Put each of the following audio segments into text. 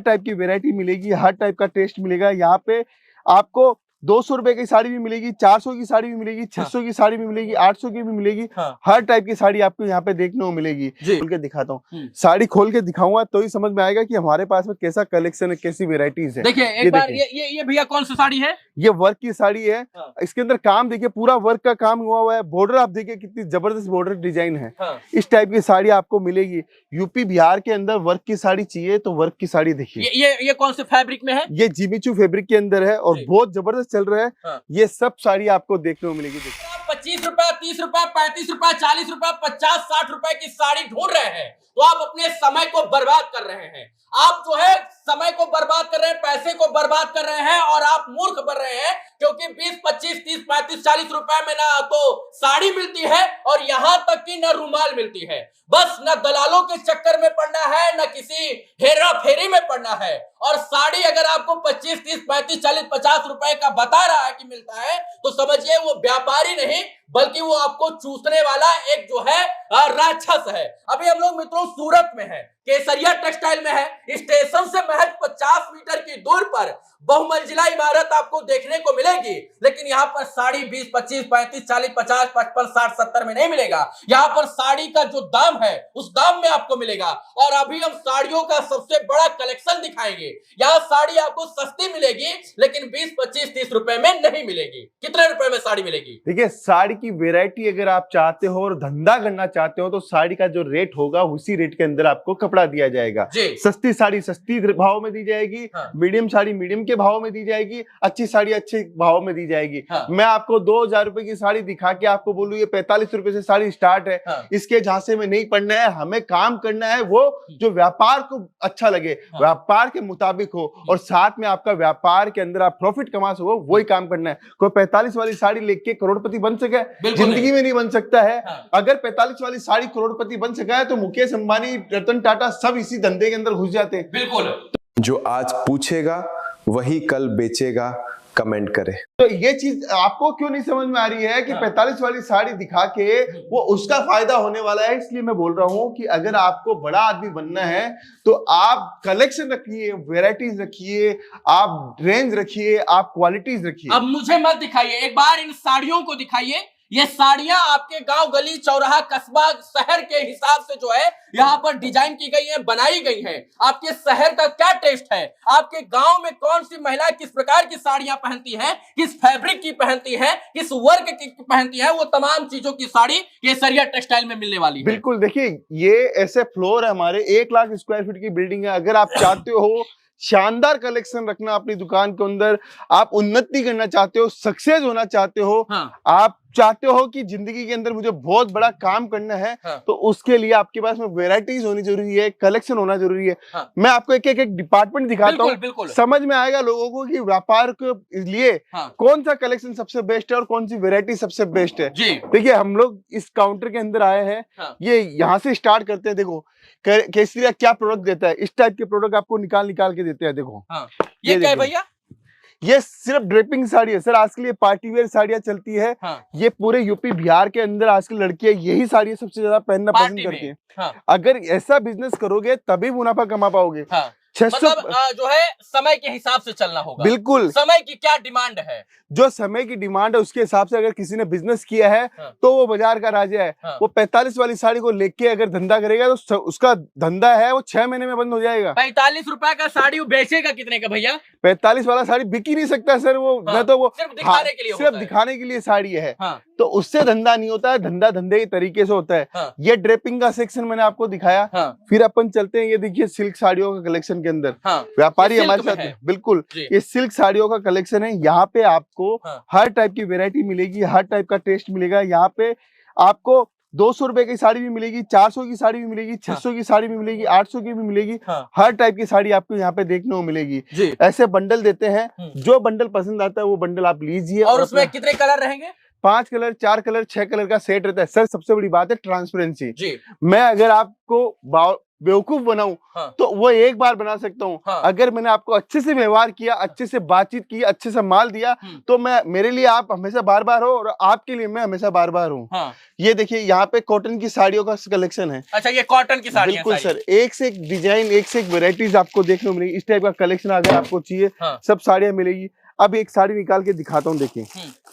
Type की variety मिलेगी, हर type का टेस्ट मिलेगा। यहाँ पे आपको 200 रुपए की साड़ी भी मिलेगी, 400 की साड़ी भी मिलेगी, 600 की साड़ी भी मिलेगी, 800 की भी मिलेगी। हर टाइप की साड़ी आपको यहाँ पे देखने को मिलेगी। खोल के दिखाता हूँ, साड़ी खोल के दिखाऊंगा तो ही समझ में आएगा कि हमारे पास में कैसा कलेक्शन है, कैसी वेराइटीज है। देखिए एक बार ये भैया कौन सी साड़ी है? ये वर्क की साड़ी है। इसके अंदर काम देखिए, पूरा वर्क का काम हुआ है। बॉर्डर आप देखिए कितनी जबरदस्त बॉर्डर डिजाइन है। इस टाइप की साड़ी आपको मिलेगी। यूपी बिहार के अंदर वर्क की साड़ी चाहिए तो वर्क की साड़ी देखिए। ये कौन से फैब्रिक में है? ये जिमीचू फैब्रिक के अंदर है और बहुत जबरदस्त चल रहा है। ये सब साड़ी आपको देखने को मिलेगी। 25 रुपए, 30 रुपए, 35 रुपए, 40 रुपए, 50, 60 रुपए की साड़ी ढूंढ रहे हैं तो आप अपने समय को बर्बाद कर रहे हैं। आप जो है समय को बर्बाद कर रहे हैं, पैसे को बर्बाद कर रहे हैं और आप मूर्ख बन रहे हैं, क्योंकि 20, 25, 30, 35, 40 रुपए में ना तो साड़ी मिलती है और यहां तक कि न रुमाल मिलती है। बस न दलालों के चक्कर में पड़ना है, न किसी हेरा फेरी में पड़ना है। और साड़ी अगर आपको 25, 30, 35, 40, 50 रुपए का बता रहा है कि मिलता है तो समझिए वो व्यापारी नहीं बल्कि वो आपको चूसने वाला एक जो है राक्षस है। अभी हम लोग मित्रों सूरत में है, केसरिया टेक्सटाइल में है। स्टेशन से महज 50 मीटर की दूर पर बहुमंजिला इमारत आपको देखने को मिलेगी, लेकिन यहाँ पर साड़ी 20, 25, 35, 40, 50, 55, 60, 70 में नहीं मिलेगा। यहाँ पर साड़ी का जो दाम है उस दाम में आपको मिलेगा। और अभी हम साड़ियों का सबसे बड़ा कलेक्शन दिखाएंगे। यहाँ साड़ी आपको सस्ती मिलेगी लेकिन 20, 25, 30 रुपए में नहीं मिलेगी। कितने रुपए में साड़ी मिलेगी? देखिए साड़ी की वेरायटी अगर आप चाहते हो और धंधा करना चाहते हो तो साड़ी का जो रेट होगा उसी रेट के अंदर आपको कपड़ा दिया जाएगा। सस्ती साड़ी सस्ती भाव में दी जाएगी, मीडियम साड़ी मीडियम के भाव में दी जाएगी, अच्छी साड़ी अच्छे भाव में दी जाएगी। मैं आपको 2000 रुपए की साड़ी दिखा के आपको बोलूं ये 45 रुपए से साड़ी स्टार्ट है। इसके झांसे में नहीं पड़ना है, हमें काम करना है वो जो व्यापार को अच्छा लगे, व्यापार के मुताबिक हो और साथ में आपका व्यापार के अंदर आप प्रॉफिट कमा सको, वही काम करना है। कोई 45 वाली साड़ी लेके करोड़पति बन सके? जिंदगी में नहीं बन सकता है। अगर 45 वाली साड़ी करोड़पति बन सका है तो मुकेश अंबानी, रतन टाटा सब इसी धंधे के अंदर घुस जाते हैं। बिल्कुल। जो आज पूछेगा वही कल बेचेगा, कमेंट करें। तो ये चीज आपको क्यों नहीं समझ में आ रही है कि 45 वाली साड़ी दिखा के वो उसका फायदा होने वाला है? इसलिए मैं बोल रहा हूं कि अगर आपको बड़ा आदमी बनना है तो आप कलेक्शन रखिए, वेराइटीज रखिए, आप रेंज रखिए, आप क्वालिटीज रखिए। अब मुझे मत दिखाइए, एक बार इन साड़ियों को दिखाइए। ये साड़ियां आपके गांव, गली, चौराहा, कस्बा, शहर के हिसाब से जो है यहाँ पर डिजाइन की गई है, बनाई गई है। आपके शहर का क्या टेस्ट है, आपके गांव में कौन सी महिला किस प्रकार की साड़ियां पहनती है, किस फैब्रिक की पहनती है, किस वर्क की पहनती है, वो तमाम चीजों की साड़ी केसरिया टेक्सटाइल में मिलने वाली है। बिल्कुल। देखिए ये ऐसे फ्लोर है हमारे, 1 लाख स्क्वायर फीट की बिल्डिंग है। अगर आप चाहते हो शानदार कलेक्शन रखना अपनी दुकान के अंदर, आप उन्नति करना चाहते हो, सक्सेस होना चाहते हो, आप चाहते हो कि जिंदगी के अंदर मुझे बहुत बड़ा काम करना है, तो उसके लिए आपके पास में वेराइटीज होनी जरूरी है, कलेक्शन होना जरूरी है। मैं आपको एक डिपार्टमेंट दिखाता हूँ, समझ में आएगा लोगों को कि व्यापार के लिए कौन सा कलेक्शन सबसे बेस्ट है और कौन सी वेरायटी सबसे बेस्ट है। देखिए हम लोग इस काउंटर के अंदर आए हैं, ये यहाँ से स्टार्ट करते हैं। देखो केसरिया क्या प्रोडक्ट देता है, इस टाइप के प्रोडक्ट आपको निकाल के देते हैं। देखो ये क्या है भैया? ये सिर्फ ड्रेपिंग साड़ी है सर। आजकल ये पार्टी वेयर साड़ियां चलती है। ये पूरे यूपी बिहार के अंदर आजकल लड़कियां यही साड़ियां सबसे ज्यादा पहनना पसंद करती हैं। अगर ऐसा बिजनेस करोगे तभी मुनाफा कमा पाओगे। 600 मतलब जो है समय के हिसाब से चलना होगा। बिल्कुल। समय की क्या डिमांड है, जो समय की डिमांड है उसके हिसाब से अगर किसी ने बिजनेस किया है तो वो बाजार का राजा है। वो 45 वाली साड़ी को लेके अगर धंधा करेगा तो उसका धंधा है वो 6 महीने में बंद हो जाएगा। 45 रुपए का साड़ी बेचेगा कितने का भैया? 45 वाला साड़ी बिक ही नहीं सकता सर। वो न तो वो सिर्फ दिखाने के लिए, सिर्फ दिखाने के लिए साड़ी है। तो उससे धंधा नहीं होता है, धंधा धंधे के तरीके से होता है। ये ड्रेपिंग का सेक्शन मैंने आपको दिखाया। फिर अपन चलते हैं, ये देखिए सिल्क साड़ियों का कलेक्शन के अंदर व्यापारी हमारे साथ है। बिल्कुल, ये सिल्क साड़ियों का कलेक्शन है। यहाँ पे आपको हर टाइप की वेरायटी मिलेगी, हर टाइप का टेस्ट मिलेगा। यहाँ पे आपको 200 रुपए की साड़ी भी मिलेगी, 400 की साड़ी भी मिलेगी, 600 की साड़ी भी मिलेगी, 800 की भी मिलेगी। हर टाइप की साड़ी आपको यहाँ पे देखने को मिलेगी। ऐसे बंडल देते हैं, जो बंडल पसंद आता है वो बंडल आप लीजिए। और उसमें कितने कलर रहेंगे? 5 कलर, 4 कलर, 6 कलर का सेट रहता है। सर सबसे बड़ी बात है ट्रांसपेरेंसी। मैं अगर आपको बेवकूफ बनाऊं हाँ। तो वो एक बार बना सकता हूँ। हाँ। अगर मैंने आपको अच्छे से व्यवहार किया, अच्छे से बातचीत की, अच्छे से माल दिया, तो मैं मेरे लिए आप हमेशा बार बार हो और आपके लिए मैं हमेशा बार बार हूँ। हाँ। ये देखिए यहाँ पे कॉटन की साड़ियों का कलेक्शन है। अच्छा, ये कॉटन की साड़ियाँ बिल्कुल सर, एक से एक डिजाइन, एक से एक वेराइटीज आपको देखने को मिलेगी। इस टाइप का कलेक्शन अगर आपको चाहिए, हाँ। सब साड़ियाँ मिलेगी। अब एक साड़ी निकाल के दिखाता हूँ, देखिए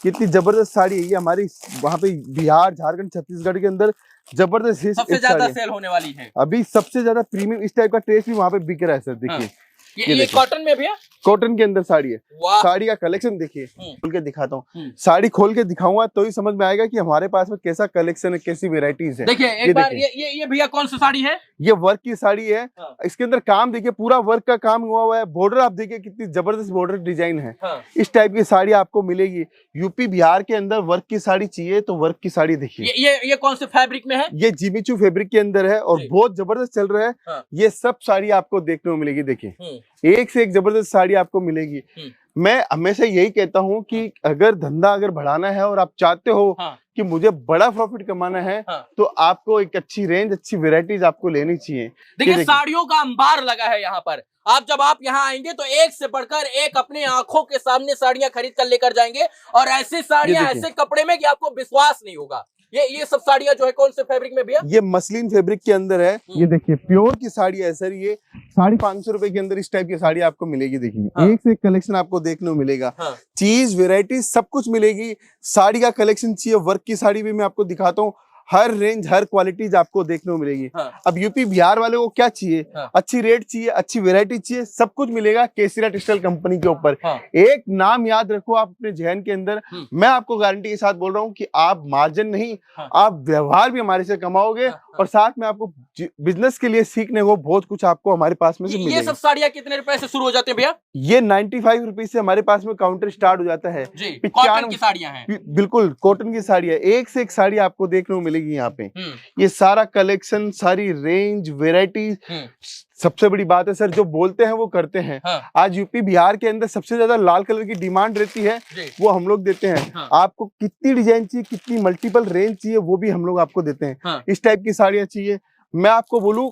कितनी जबरदस्त साड़ी है ये। हमारी वहाँ पे बिहार, झारखंड, छत्तीसगढ़ के अंदर जबरदस्त सबसे ज्यादा सेल होने वाली है अभी। सबसे ज्यादा प्रीमियम इस टाइप का टेस्ट भी वहाँ पे बिक रहा है सर। देखिए ये कॉटन में भैया, कॉटन के अंदर साड़ी है। वाह। साड़ी का कलेक्शन देखिए, खोल के दिखाता हूँ। साड़ी खोल के दिखाऊंगा तो ही समझ में आएगा कि हमारे पास में कैसा कलेक्शन है, कैसी वेराइटीज है। देखिए एक बार ये भैया कौन सी साड़ी है? ये वर्क की साड़ी है। इसके अंदर काम देखिए, पूरा वर्क का काम हुआ है। बॉर्डर आप देखिए कितनी जबरदस्त बॉर्डर डिजाइन है। इस टाइप की साड़ी आपको मिलेगी। यूपी बिहार के अंदर वर्क की साड़ी चाहिए तो वर्क की साड़ी देखिए। ये कौन से फैब्रिक में है? ये जिमीचू फैब्रिक के अंदर है और बहुत जबरदस्त चल रहा है। ये सब साड़ी आपको देखने को मिलेगी। देखिए एक से एक जबरदस्त साड़ी आपको मिलेगी। मैं हमेशा यही कहता हूँ कि अगर धंधा अगर बढ़ाना है और आप चाहते हो कि मुझे बड़ा प्रॉफिट कमाना है, तो आपको एक अच्छी रेंज, अच्छी वेराइटीज आपको लेनी चाहिए। देखिए साड़ियों का अंबार लगा है यहाँ पर। जब आप यहाँ आएंगे तो एक से बढ़कर एक अपने आंखों के सामने साड़ियां खरीद कर लेकर जाएंगे, और ऐसी साड़ियां ऐसे कपड़े में कि आपको विश्वास नहीं होगा। ये सब साड़ियां जो है कौन से फैब्रिक में भैया? ये मसलिन फैब्रिक के अंदर है। ये देखिए प्योर की साड़ी है सर। ये 550 रुपए के अंदर इस टाइप की साड़ी आपको मिलेगी। देखिए एक से एक कलेक्शन आपको देखने को मिलेगा। चीज, वेराइटी सब कुछ मिलेगी। साड़ी का कलेक्शन चाहिए, वर्क की साड़ी भी मैं आपको दिखाता हूँ। हर रेंज, हर क्वालिटीज आपको देखने को मिलेगी। अब यूपी बिहार वाले को क्या चाहिए? अच्छी रेट चाहिए, अच्छी वेराइटी चाहिए, सब कुछ मिलेगा केसरिया टेक्सटाइल कंपनी के ऊपर। एक नाम याद रखो आप अपने जहन के अंदर। मैं आपको गारंटी के साथ बोल रहा हूँ कि आप मार्जिन नहीं, आप व्यवहार भी हमारे से कमाओगे, और साथ में आपको बिजनेस के लिए सीखने को बहुत कुछ आपको हमारे पास में से मिलेगा। ये सब साड़ियाँ कितने रुपए से शुरू हो जाते हैं भैया? ये 95 रुपीज से हमारे पास में काउंटर स्टार्ट हो जाता है। कॉटन की साड़ियाँ हैं। बिल्कुल कॉटन की साड़ी है। एक से एक साड़ी आपको देखने को मिलेगी यहाँ पे। ये सारा कलेक्शन, सारी रेंज, वेराइटी। सबसे बड़ी बात है सर, जो बोलते हैं वो करते हैं। आज यूपी बिहार के अंदर सबसे ज्यादा लाल कलर की डिमांड रहती है, वो हम लोग देते हैं। आपको कितनी डिजाइन चाहिए, कितनी मल्टीपल रेंज चाहिए, वो भी हम लोग आपको देते हैं। इस टाइप की साड़ियाँ चाहिए, मैं आपको बोलूं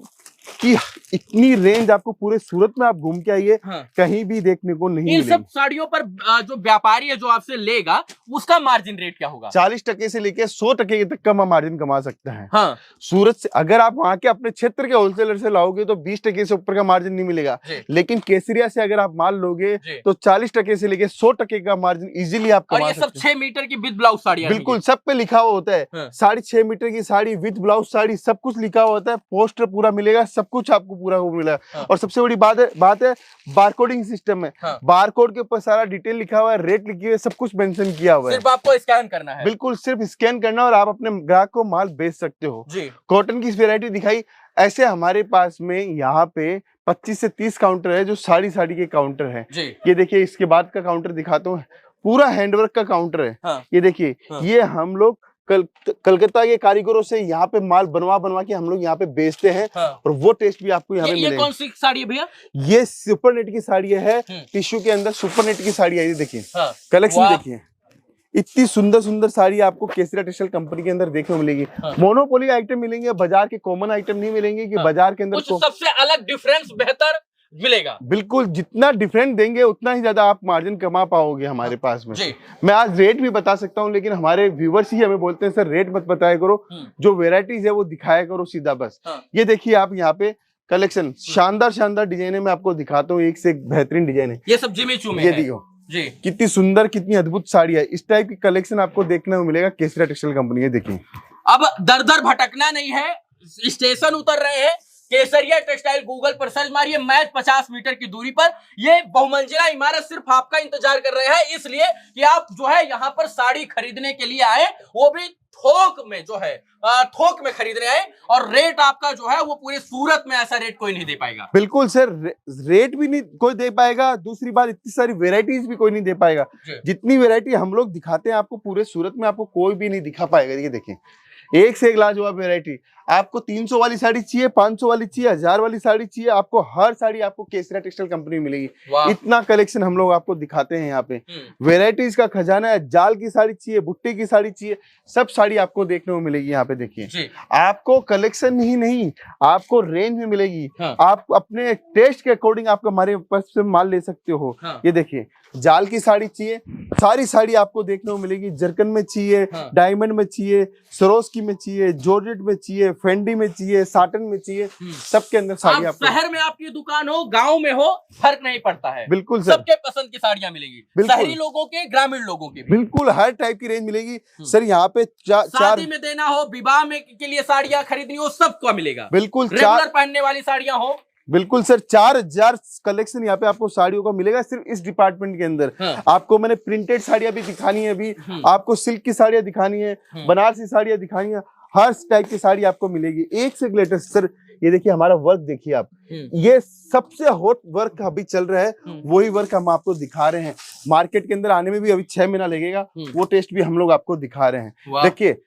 कि इतनी रेंज आपको पूरे सूरत में आप घूम के आइए, कहीं भी देखने को नहीं मिलेगी। इन सब साड़ियों पर जो व्यापारी है जो आपसे लेगा, उसका मार्जिन रेट क्या होगा? 40% से लेके 100% तक का मार्जिन कमा सकता है। सूरत से अगर आप वहां के अपने क्षेत्र के होलसेलर से लाओगे तो 20% से ऊपर का मार्जिन नहीं मिलेगा, लेकिन केसरिया से अगर आप माल लोगे तो 40% से लेके 100% का मार्जिन इजिली आप कमा सकते हैं। और ये सब 6 मीटर की विद ब्लाउज साड़ी, बिल्कुल सब पे लिखा हुआ होता है। 6.5 मीटर की साड़ी विद ब्लाउज साड़ी, सब कुछ लिखा हुआ होता है। पोस्टर पूरा मिलेगा, सब कुछ आपको पूरा मिला। और सबसे बड़ी बात है बारकोडिंग सिस्टम है। बारकोड के ऊपर सारा डिटेल लिखा हुआ है, रेट लिखी हुई है, सब कुछ मेंशन किया हुआ है। सिर्फ आपको स्कैन करना है। बिल्कुल सिर्फ स्कैन करना और आप अपने ग्राहक को माल बेच सकते हो। कॉटन की वैरायटी दिखाई। ऐसे हमारे पास में यहाँ पे 25 से 30 काउंटर है जो साड़ी के काउंटर है। ये देखिए इसके बाद का काउंटर दिखाता हूँ, पूरा हैंडवर्क का काउंटर है। ये देखिए ये हम लोग कलकत्ता के कारीगरों से यहाँ पे माल बनवा के हम लोग यहाँ पे बेचते हैं। और वो टेस्ट भी आपको यहाँ पे मिलेगा। ये कौन सी साड़ी है भैया? ये सुपर नेट की साड़ी है। टिश्यू के अंदर सुपर नेट की साड़ी है। ये देखिए कलेक्शन देखिए, इतनी सुंदर साड़ी आपको केसरिया टेक्सटाइल कंपनी के अंदर देखने को मिलेगी। मोनोपोली आइटम मिलेंगे, बाजार के कॉमन आइटम नहीं मिलेंगे कि बाजार के अंदर कुछ सबसे अलग डिफरेंस बेहतर मिलेगा। बिल्कुल, जितना डिफरेंट देंगे उतना ही ज्यादा आप मार्जिन कमा पाओगे हमारे पास में। मैं आज रेट भी बता सकता हूँ, लेकिन हमारे व्यूवर्स ही हमें बोलते हैं सर रेट मत बताया करो, जो वेराइटीज है वो दिखाया करो सीधा बस। ये देखिए आप यहाँ पे कलेक्शन, शानदार डिजाइन है। मैं आपको दिखाता हूँ, एक से एक बेहतरीन डिजाइन है। ये सब जिमीचू में ये देखो कितनी सुंदर, कितनी अद्भुत साड़ी है। इस टाइप की कलेक्शन आपको देखने को मिलेगा केसरिया टेक्सटाइल कंपनी। देखिए अब दर भटकना नहीं है, स्टेशन उतर रहे हैं। केसरिया टेक्सटाइल गूगल पर सर्च मारिए, मैच 50 मीटर की दूरी पर। ये बहुमंजिला इमारत सिर्फ आपका इंतजार कर रहे हैं, इसलिए कि आप जो है यहाँ पर साड़ी खरीदने के लिए आए, वो भी थोक में जो है थोक में खरीद रहे हैं। और रेट आपका जो है वो पूरे सूरत में ऐसा रेट कोई नहीं दे पाएगा। बिल्कुल सर, रेट भी नहीं कोई दे पाएगा। दूसरी बात, इतनी सारी वेराइटीज भी कोई नहीं दे पाएगा। जितनी वेराइटी हम लोग दिखाते हैं आपको पूरे सूरत में, आपको कोई भी नहीं दिखा पाएगा। ये देखें एक से एक लाजवाब वैरायटी। आपको 300 वाली साड़ी चाहिए, 500 वाली चाहिए, 1000 वाली साड़ी चाहिए, आपको हर साड़ी आपको केसरिया टेक्सटाइल कंपनी में मिलेगी। इतना कलेक्शन हम लोग आपको दिखाते हैं यहाँ पे। वैरायटीज का खजाना है। जाल की साड़ी चाहिए, बुट्टी की साड़ी चाहिए, सब साड़ी आपको देखने को मिलेगी। यहाँ पे देखिए, आपको कलेक्शन ही नहीं, आपको रेंज में मिलेगी। आप अपने टेस्ट के अकॉर्डिंग आप हमारे पास से माल ले सकते हो। ये देखिए, जाल की साड़ी चाहिए, सारी साड़ी आपको देखने को मिलेगी। जरकन में चाहिए, डायमंड में चाहिए, सरोस्की में चाहिए, जॉर्जेट में चाहिए, फेंडी में चाहिए, साटन में चाहिए, सबके अंदर साड़ी आपको। शहर में आपकी दुकान हो, गांव में हो, फर्क नहीं पड़ता है। बिल्कुल सर, सबके पसंद की साड़ियां मिलेगी, शहरी लोगों के, ग्रामीण लोगों के भी। बिल्कुल हर टाइप की रेंज मिलेगी सर। यहाँ पे शादी में देना हो, विवाह में के लिए साड़ियां खरीदनी हो, सबको मिलेगा। बिल्कुल रेगुलर पहनने वाली साड़ियां हो। बिल्कुल सर, 4000 कलेक्शन यहाँ पे आपको साड़ियों का मिलेगा सिर्फ इस डिपार्टमेंट के अंदर। आपको मैंने प्रिंटेड साड़ियां भी दिखानी है, अभी आपको सिल्क की साड़ियां दिखानी है, बनारसी साड़ियां दिखानी है, हर टाइप की साड़ी आपको मिलेगी। एक से एक लेटेस्ट सर। ये देखिए हमारा वर्क देखिए आप, ये सबसे हॉट वर्क अभी चल रहा है, वही वर्क हम आपको दिखा रहे हैं। मार्केट के अंदर आने में भी अभी 6 महीना लगेगा, वो टेस्ट भी हम लोग आपको दिखा रहे हैं। देखिए,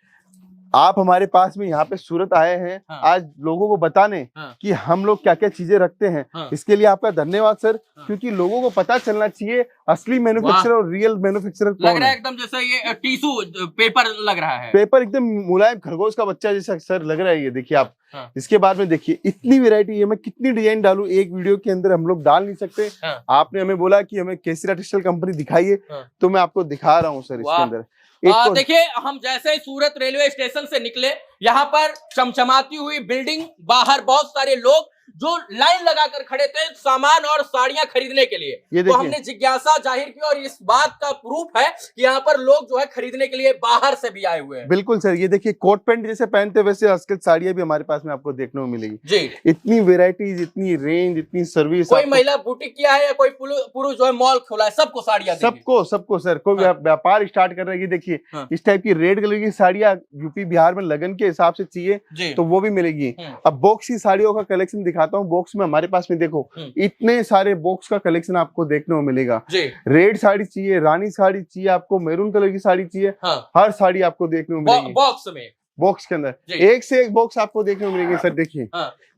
आप हमारे पास में यहाँ पे सूरत आए हैं आज लोगों को बताने कि हम लोग क्या क्या चीजें रखते हैं। इसके लिए आपका धन्यवाद सर, क्योंकि लोगों को पता चलना चाहिए असली मैन्युफैक्चरर और रियल मैन्युफैक्चरर कौन है। लग रहा है एकदम जैसे ये टिश्यू पेपर लग रहा है। पेपर एकदम मुलायम खरगोश का बच्चा जैसा सर लग रहा है। ये देखिए आप, इसके बाद में देखिए इतनी वैरायटी है, मैं कितनी डिजाइन डालूं एक वीडियो के अंदर हम लोग डाल नहीं सकते। आपने हमें बोला कि हमें केसरिया टेक्सटाइल कंपनी दिखाइए, तो मैं आपको दिखा रहा हूँ सर। इसके अंदर देखिए, हम जैसे ही सूरत रेलवे स्टेशन से निकले, यहाँ पर चमचमाती हुई बिल्डिंग, बाहर बहुत सारे लोग जो लाइन लगाकर खड़े थे सामान और साड़ियां खरीदने के लिए। तो हमने जिज्ञासा जाहिर की और इस बात का प्रूफ है कि यहाँ पर लोग जो है खरीदने के लिए बाहर से भी आए हुए हैं। बिल्कुल सर, ये देखिए कोट पैंट जैसे पहनते वैसे आजकल साड़ियां भी हमारे पास में आपको देखने को मिलेगी जी। इतनी वेराइटीज, इतनी रेंज, इतनी सर्विस। कोई महिला बुटीक किया है या कोई पुरुष जो है मॉल खोला है, सबको साड़ियां, सबको सर। कोई व्यापार स्टार्ट कर रहा है, देखिए इस टाइप की रेड कलर की साड़ियां यूपी बिहार में लगन के हिसाब से चाहिए तो वो भी मिलेगी। अब बॉक्स की साड़ियों का कलेक्शन दिखाता हूँ। बॉक्स में हमारे पास में देखो इतने सारे बॉक्स का कलेक्शन आपको देखने को मिलेगा। रेड साड़ी चाहिए, रानी साड़ी चाहिए, आपको मैरून कलर की साड़ी चाहिए, हर साड़ी आपको देखने को मिलेगी बॉक्स के अंदर। एक से एक बॉक्स आपको देखने को मिलेगी सर। देखिए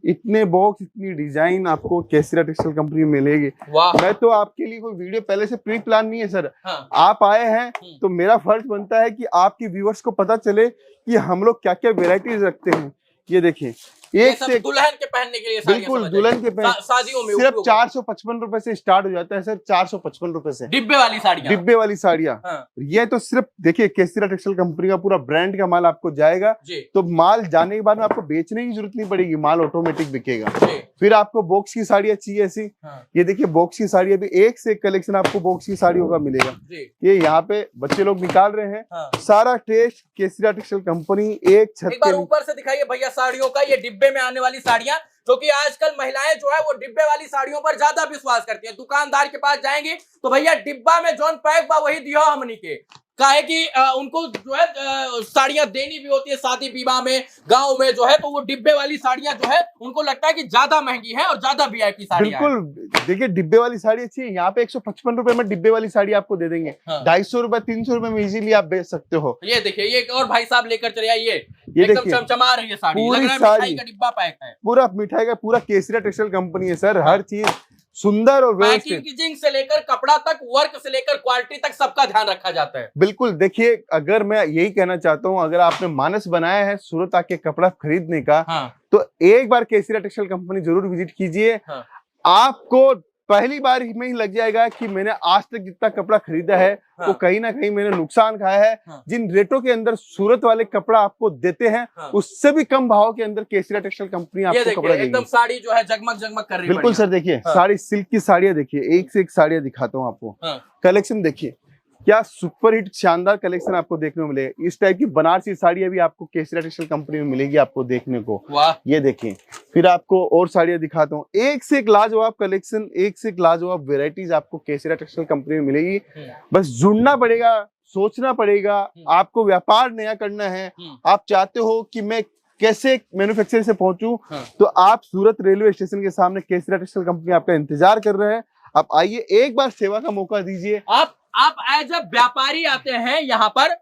इतने बॉक्स, इतनी डिजाइन आपको केसरिया टेक्सटाइल कंपनी में मिलेगी। मैं तो आपके लिए कोई वीडियो पहले से प्री प्लान नहीं है सर। आप आए हैं तो मेरा फर्ज बनता है कि आपकी व्यूअर्स को पता चले कि हम लोग क्या क्या वेराइटीज रखते हैं। ये देखिए एक से दुल्हन के पहनने के लिए, बिल्कुल दुल्हन के शादियों में सिर्फ 455 रुपए से स्टार्ट हो जाता है सर। 455 रुपए से डिब्बे वाली साड़ियां। ये तो सिर्फ देखिए केसरिया टेक्सटाइल कंपनी का पूरा ब्रांड का माल आपको जाएगा, तो माल जाने के बाद में आपको बेचने की जरूरत नहीं पड़ेगी, माल ऑटोमेटिक बिकेगा। फिर आपको बॉक्स की साड़ियां चाहिए ऐसी, ये देखिए बॉक्स की साड़ियां भी एक से एक कलेक्शन आपको बॉक्स की साड़ियों का मिलेगा। ये यहाँ पे बच्चे लोग निकाल रहे हैं। सारा टेस्ट केसरिया टेक्सटाइल कंपनी एक छत। एक बार ऊपर से दिखाइए भैया साड़ियों का, ये डिब्बे में आने वाली साड़ियां, क्योंकि आजकल महिलाएं जो है वो डिब्बे वाली साड़ियों पर ज्यादा विश्वास करती हैं। दुकानदार के पास जाएंगे तो भैया डिब्बा में जौन पैक बा वही दियो हमनी के, काहे कि उनको जो है साड़ियां देनी भी होती है शादी विवाह में, गांव में जो है, तो वो डिब्बे वाली साड़ियां जो है उनको लगता है कि ज्यादा महंगी है और ज्यादा वीआईपी साड़ियां। बिल्कुल देखिए डिब्बे वाली साड़ी अच्छी है। यहाँ पे 155 रुपए में डिब्बे वाली साड़ी आपको दे देंगे। 250 रुपए 300 रुपए में इजीली आप बेच सकते हो। ये देखिए, ये और भाई साहब लेकर चले आइए, एकदम चमचमा रही है साड़ी, लग रहा है मिठाई का डिब्बा पैक है। पूरा मिठाई का पूरा केसरिया टेक्सटाइल कंपनी है सर। हर चीज सुंदर और पैकेजिंग से लेकर कपड़ा तक, वर्क से लेकर क्वालिटी तक, सबका ध्यान रखा जाता है। बिल्कुल देखिए, अगर मैं यही कहना चाहता हूँ, अगर आपने मानस बनाया है सूरत आके कपड़ा खरीदने का, तो एक बार केसरिया टेक्सटाइल कंपनी जरूर विजिट कीजिए। आपको पहली बार में ही लग जाएगा कि मैंने आज तक जितना कपड़ा खरीदा है वो कहीं ना कहीं मैंने नुकसान खाया है। जिन रेटों के अंदर सूरत वाले कपड़ा आपको देते हैं उससे भी कम भाव के अंदर केसरिया टेक्सटाइल कंपनी आपको कपड़ा देगी। एकदम साड़ी जो है जगमग जगमग कर रही है। बिल्कुल सर, देखिए साड़ी, सिल्क की साड़ियां देखिए, एक से एक साड़ियां दिखाता हूँ आपको। कलेक्शन देखिए क्या सुपर हिट शानदार कलेक्शन आपको देखने को मिलेगा। इस टाइप की बनारसी साड़ियां भी आपको केसरिया टेक्सटाइल कंपनी में मिलेगी आपको देखने को। ये देखिए, फिर आपको और साड़ियां दिखाता हूँ। एक से एक लाजवाब कलेक्शन, एक से एक लाजवाब वेराइटीज आपको केसरिया टेक्सटाइल कंपनी में मिलेगी। बस जुड़ना पड़ेगा, सोचना पड़ेगा। आपको व्यापार नया करना है, आप चाहते हो कि मैं कैसे मैन्युफैक्चरर से पहुंचूं, तो आप सूरत रेलवे स्टेशन के सामने केसरिया टेक्सटाइल कंपनी आपका इंतजार कर रहे हैं। आप आइए, एक बार सेवा का मौका दीजिए। आप एज अ व्यापारी आते हैं यहाँ पर,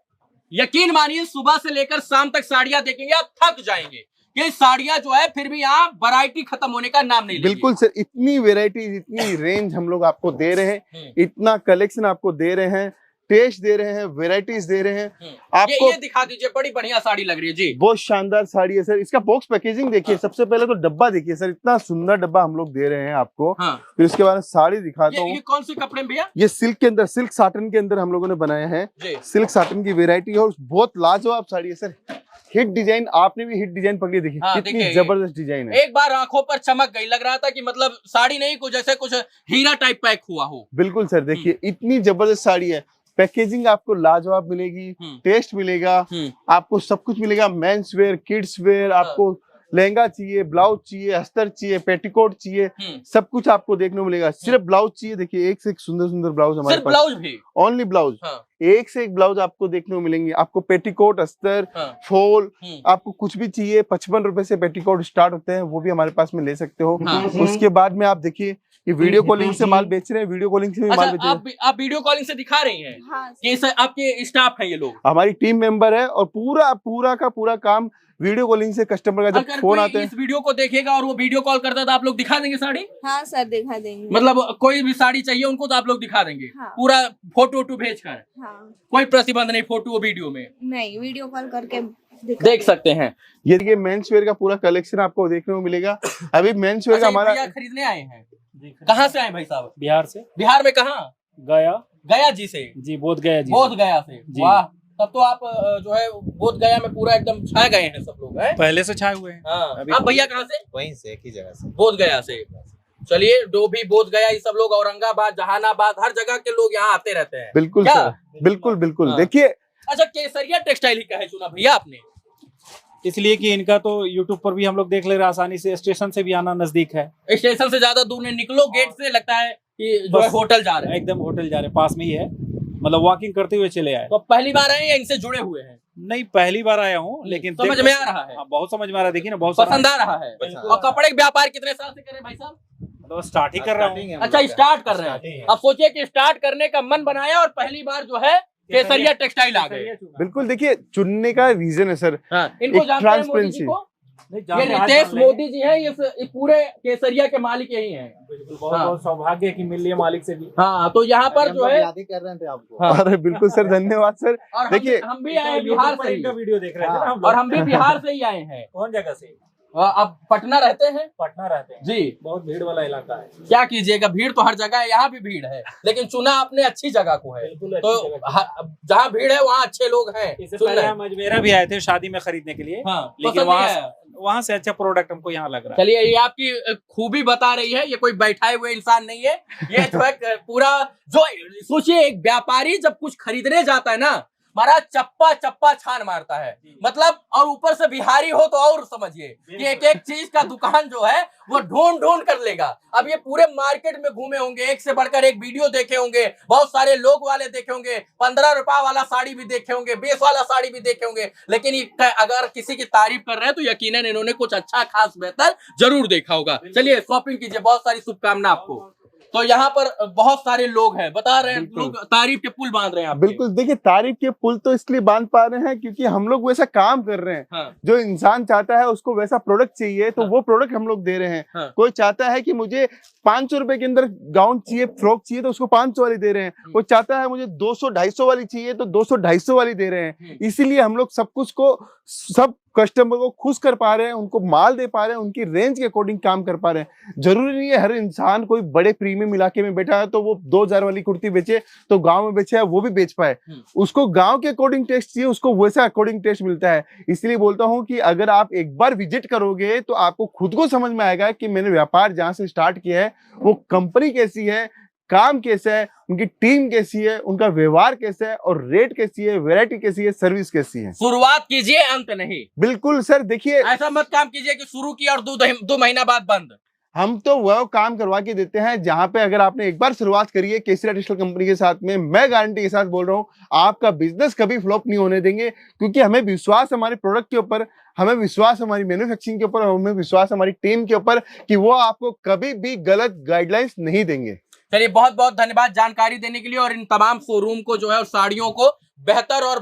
यकीन मानिए सुबह से लेकर शाम तक साड़ियां देखेंगे आप थक जाएंगे। ये साड़ियां जो है फिर भी यहाँ वैरायटी खत्म होने का नाम नहीं लेगी। बिल्कुल सर, इतनी वेराइटीज, इतनी रेंज हम लोग आपको दे रहे हैं, इतना कलेक्शन आपको दे रहे हैं, टेस्ट दे रहे हैं, वेराइटीज दे रहे हैं आपको। ये दिखा दीजिए, बड़ी बढ़िया साड़ी लग रही है जी, बहुत शानदार साड़ी है सर। इसका बॉक्स पैकेजिंग देखिए, सबसे पहले तो डब्बा देखिए सर, इतना सुंदर डब्बा हम लोग दे रहे हैं आपको। फिर उसके बाद साड़ी दिखाता हूँ। ये कौन से कपड़े में भैया? ये सिल्क के अंदर, सिल्क साटन के अंदर हम लोगों ने बनाया है। सिल्क साटन की वेरायटी है और बहुत लाजवाब साड़ी है सर। हिट डिजाइन, आपने भी हिट डिजाइन पकड़ी, देखिए कितनी जबरदस्त डिजाइन है। एक बार आंखों पर चमक गई, लग रहा था कि मतलब साड़ी नहीं कुछ जैसे कुछ हीरा टाइप पैक हुआ हो। बिल्कुल सर, देखिए इतनी जबरदस्त साड़ी है। पैकेजिंग आपको लाजवाब मिलेगी, टेस्ट मिलेगा, आपको सब कुछ मिलेगा। मेंस वेयर, किड्स वेयर, आपको लहंगा चाहिए, ब्लाउज चाहिए, अस्तर चाहिए, पेटीकोट चाहिए, सब कुछ आपको देखने को मिलेगा। सिर्फ ब्लाउज चाहिए, देखिए एक से एक सुंदर सुंदर ब्लाउज हमारे पास। ब्लाउज भी, ओनली ब्लाउज, एक से एक ब्लाउज आपको देखने को मिलेंगे। आपको पेटीकोट, अस्तर, फॉल, आपको कुछ भी चाहिए 55 रुपए से पेटीकोट स्टार्ट होते हैं, वो भी हमारे पास में ले सकते हो। उसके बाद में आप देखिए ये वीडियो कॉलिंग से माल बेच रहे हैं, वीडियो कॉलिंग से भी माल बेच रहे हैं। आप वीडियो कॉलिंग से दिखा रही हैं? हाँ। कि आपके स्टाफ है ये लोग? हमारी टीम मेंबर है और पूरा का पूरा काम वीडियो कॉलिंग से। कस्टमर का जब फोन आता है, इस वीडियो को देखेगा और वो वीडियो कॉल करता है तो आप लोग दिखा देंगे साड़ी? हाँ सर, दिखा देंगे। मतलब कोई भी साड़ी चाहिए उनको तो आप लोग दिखा देंगे? हाँ। पूरा फोटो वोटो भेज कर? हाँ। कोई प्रतिबंध नहीं फोटो वीडियो में? नहीं, वीडियो कॉल करके देख सकते हैं। ये मेंस वेयर का पूरा कलेक्शन आपको देखने को मिलेगा। अभी मेंस वेयर का हमारा खरीदने आए हैं। कहाँ से आए भाई साहब? बिहार से। बिहार में कहाँ? गया जी से? जी, बोध गया जी। बोध गया से, वाह। तब तो आप जो है बोध गया में पूरा एकदम छा गए हैं सब लोग, हैं? पहले से छाए हुए हैं। हाँ। आप भैया कहाँ से? वहीं से, एक ही जगह से, बोध गया से। चलिए, जो भी बोध गया, ये सब लोग औरंगाबाद, जहानाबाद, हर जगह के लोग यहाँ आते रहते हैं। बिल्कुल सर, बिल्कुल। हाँ। देखिए, अच्छा, केसरिया टेक्सटाइल ही का है चुना भैया आपने? इसलिए कि इनका तो YouTube पर भी हम लोग देख ले रहे, आसानी से स्टेशन से भी आना नजदीक है। स्टेशन से ज्यादा दूर नहीं, निकलो गेट से लगता है कि जो है होटल जा रहे हैं। एकदम होटल जा रहे हैं, पास में ही है, मतलब वॉकिंग करते हुए चले आए। तो पहली बार आए या इनसे जुड़े हुए हैं? नहीं, पहली बार आया हूँ, लेकिन समझ में आ रहा है? बहुत समझ में आ रहा है। देखिए ना, बहुत पसंद आ रहा है। और कपड़े का व्यापार कितने साल से कर रहे हैं भाई साहब? मतलब स्टार्ट ही कर रहा हूँ। अच्छा, स्टार्ट कर रहे हैं। अब सोचिए कि स्टार्ट करने का मन बनाया और पहली बार जो है केसरिया टेक्सटाइल आ गए। बिल्कुल, देखिए चुनने का रीजन है सर, इनको जानते हैं मोदी जी को? ये रितेश मोदी जी हैं, ये पूरे केसरिया के मालिक यही हैं। बिल्कुल, बहुत सौभाग्य की मिल रही है मालिक से भी। हाँ, तो यहाँ पर जो है याद ही कर रहे थे आपको। अरे बिल्कुल सर, धन्यवाद सर। देखिए, हम भी आए बिहार से, वीडियो देख रहे थे और हम भी बिहार से ही आए हैं। कौन जगह से? आप पटना रहते हैं? पटना रहते हैं जी। बहुत भीड़ वाला इलाका है। क्या कीजिएगा, भीड़ तो हर जगह है, यहाँ भी भीड़ है, लेकिन चुना आपने अच्छी जगह को है। तो जहाँ भीड़ है वहाँ अच्छे लोग हैं। इससे पहले हम अजमेरा भी आए थे शादी में खरीदने के लिए। हाँ, लेकिन वहाँ से अच्छा प्रोडक्ट हमको यहाँ लग रहा है। चलिए, ये आपकी खूबी बता रही है, ये कोई बैठाए हुए इंसान नहीं है। ये जो है पूरा, जो सोचिए एक व्यापारी जब कुछ खरीदने जाता है ना, महाराज चप्पा छान मारता है, मतलब, और ऊपर से बिहारी हो तो और समझिए कि एक एक चीज का दुकान जो है वो ढूंढ कर लेगा। अब ये पूरे मार्केट में घूमे होंगे, एक से बढ़कर एक वीडियो देखे होंगे, बहुत सारे लोग वाले देखे होंगे, 15 रुपए वाला साड़ी भी देखे होंगे, 20 वाला साड़ी भी देखे होंगे, लेकिन अगर किसी की तारीफ कर रहे हैं तो यकीनन इन्होंने कुछ अच्छा खास बेहतर जरूर देखा होगा। चलिए, शॉपिंग कीजिए, बहुत सारी शुभकामना आपको। तो यहाँ पर बहुत सारे लोग हैं, बता रहे हैं लोग तारीफ के पुल बांध रहे हैं आपके। बिल्कुल, देखिए तारीफ के पुल तो इसलिए बांध पा रहे हैं क्योंकि हम लोग वैसा काम कर रहे हैं। हाँ। जो इंसान चाहता है उसको वैसा प्रोडक्ट चाहिए तो वो प्रोडक्ट हम लोग दे रहे हैं। हाँ। कोई चाहता है कि मुझे 500 रुपए के अंदर गाउन चाहिए, फ्रॉक चाहिए, तो उसको 500 वाली दे रहे हैं। कोई चाहता है मुझे 200-250 वाली चाहिए तो 200-250 वाली दे रहे हैं। इसीलिए हम लोग सब कुछ को, सब कस्टमर को खुश कर पा रहे हैं, उनको माल दे पा रहे हैं, उनकी रेंज के अकॉर्डिंग काम कर पा रहे हैं। जरूरी नहीं है हर इंसान कोई बड़े प्रीमियम इलाके में बैठा है तो वो 2000 वाली कुर्ती बेचे, तो गांव में बेचे है वो भी बेच पाए। उसको गांव के अकॉर्डिंग टेस्ट चाहिए, उसको वैसा अकॉर्डिंग टेस्ट मिलता है। इसलिए बोलता हूं कि अगर आप एक बार विजिट करोगे तो आपको खुद को समझ में आएगा कि मैंने व्यापार जहां से स्टार्ट किया है वो कंपनी कैसी है, काम कैसा है, उनकी टीम कैसी है, उनका व्यवहार कैसा है, और रेट कैसी है, वैरायटी कैसी है, सर्विस कैसी है। शुरुआत कीजिए, अंत नहीं। बिल्कुल सर, देखिए ऐसा मत काम कीजिए कि शुरू किया और 2 महीना बाद बंद। हम तो वह काम करवा के देते हैं जहां पे अगर आपने एक बार शुरुआत करी है केसरिया टेक्सटाइल कंपनी के साथ में, मैं गारंटी के साथ बोल रहा हूं आपका बिजनेस कभी फ्लॉप नहीं होने देंगे, क्योंकि हमें विश्वास हमारे प्रोडक्ट के ऊपर, हमें विश्वास हमारी मैन्युफैक्चरिंग के ऊपर, हमें विश्वास हमारी टीम के ऊपर कि वो आपको कभी भी गलत गाइडलाइंस नहीं देंगे। चलिए, बहुत बहुत धन्यवाद जानकारी देने के लिए, और इन तमाम शोरूम को जो है साड़ियों को बेहतर और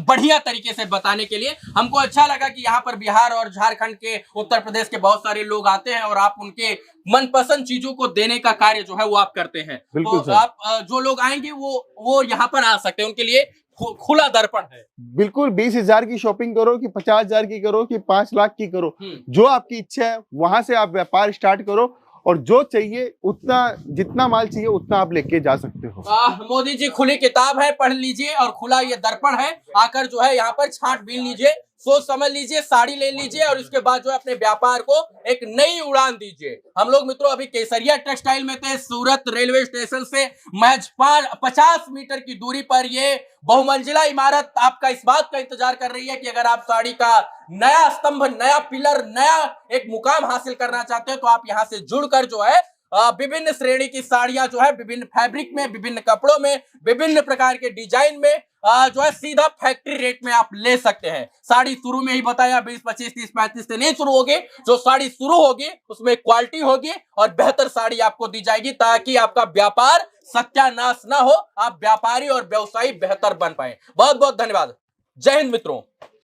बढ़िया तरीके से बताने के लिए। हमको अच्छा लगा कि यहाँ पर बिहार और झारखंड के, उत्तर प्रदेश के बहुत सारे लोग आते हैं और आप उनके मनपसंद चीजों को देने का कार्य जो है वो आप करते हैं। बिल्कुल तो सर। आप जो लोग आएंगे वो यहाँ पर आ सकते हैं, उनके लिए खुला दर्पण है। बिल्कुल 20,000 की शॉपिंग करो कि 50,000 की करो कि 5 लाख की करो, जो आपकी इच्छा है वहां से आप व्यापार स्टार्ट करो और जो चाहिए उतना, जितना माल चाहिए उतना आप लेके जा सकते हो। मोदी जी खुली किताब है, पढ़ लीजिए, और खुला ये दर्पण है, आकर जो है यहाँ पर छांट बीन लीजिए, सोच समझ लीजिए, साड़ी ले लीजिए और उसके बाद जो है अपने व्यापार को एक नई उड़ान दीजिए। हम लोग मित्रों अभी केसरिया टेक्सटाइल में थे। सूरत रेलवे स्टेशन से महज 50 मीटर की दूरी पर ये बहुमंजिला इमारत आपका इस बात का इंतजार कर रही है कि अगर आप साड़ी का नया स्तंभ, नया पिलर, नया एक मुकाम हासिल करना चाहते हैं तो आप यहाँ से जुड़कर जो है विभिन्न श्रेणी की साड़ियां जो है विभिन्न फैब्रिक में, विभिन्न कपड़ों में, विभिन्न प्रकार के डिजाइन में जो है सीधा फैक्ट्री रेट में आप ले सकते हैं। साड़ी शुरू में ही बताया 20, 25, 30, 35 से नहीं शुरू होगी। जो साड़ी शुरू होगी उसमें क्वालिटी होगी और बेहतर साड़ी आपको दी जाएगी ताकि आपका व्यापार सत्यानाश ना हो, आप व्यापारी और व्यवसायी बेहतर बन पाए। बहुत बहुत धन्यवाद। जय हिंद मित्रों।